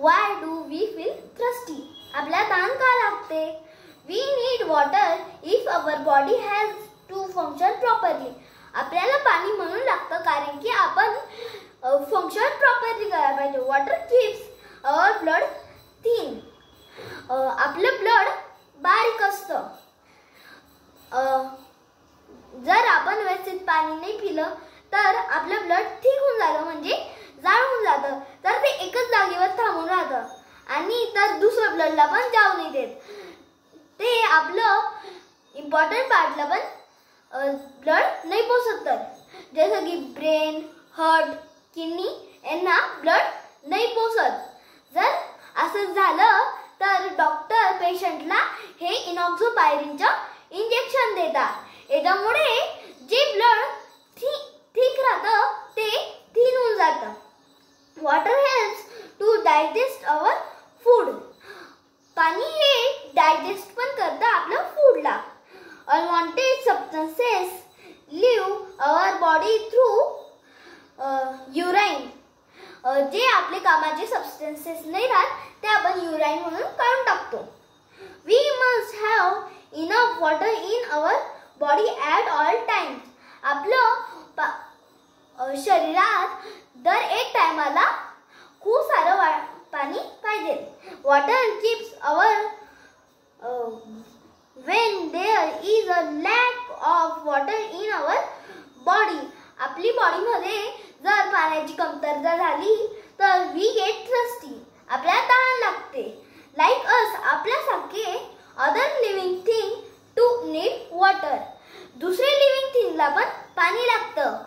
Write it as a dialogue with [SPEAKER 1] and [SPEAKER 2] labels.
[SPEAKER 1] Why do we feel thirsty? आपल्याला तहान का लागते? We need water if our body has to function properly. आपल्याला पाणी म्हणून लागतं कारण की आपण फंक्शन प्रॉपरली करायला पाहिजे. Water keeps our blood thin. आपलं ब्लड बारीक असतं. जर आपण व्यवस्थित पाणी नाही पिलं तर आपलं ब्लड थिक होऊन जातं, म्हणजे जाड होऊन जातं. तर ते एकच जागेवर थांबून राहतं आणि तर दुसऱ्या ब्लडला पण जाऊ नाही देत. ते आपलं इम्पॉर्टंट पार्टला पण ब्लड नाही पोहोचत. तर जसं की ब्रेन, हार्ट, किडनी यांना ब्लड नाही पोहोचत. जर असं झालं तर डॉक्टर पेशंटला हे इनॉक्झोपायरिनचं इंजेक्शन देतात. याच्यामुळे जे ब्लड थिक राहतं ते थिन होऊन जातं. Water helps to digest our food. पाणी हे डायजेस्ट पण करतं आपल्या फूडला. Unwanted substances leave our body through urine. जे आपले कामाचे सबस्टन्सेस नाही राहत ते आपण युराईन म्हणून काढून टाकतो. We must have enough water in our body at all times. आपलं शरीरात दर एक टायमाला खूप सारं पाणी पाहिजे. Water keeps our when there is a lack of water in our body. आपली बॉडीमध्ये जर पाण्याची कमतरता झाली तर we get thirsty. आपल्याला तहान लागते. Like us, आपल्यासारखे other living thing to need water. दुसरे लिव्हिंग थिंगला पण पाणी लागतं.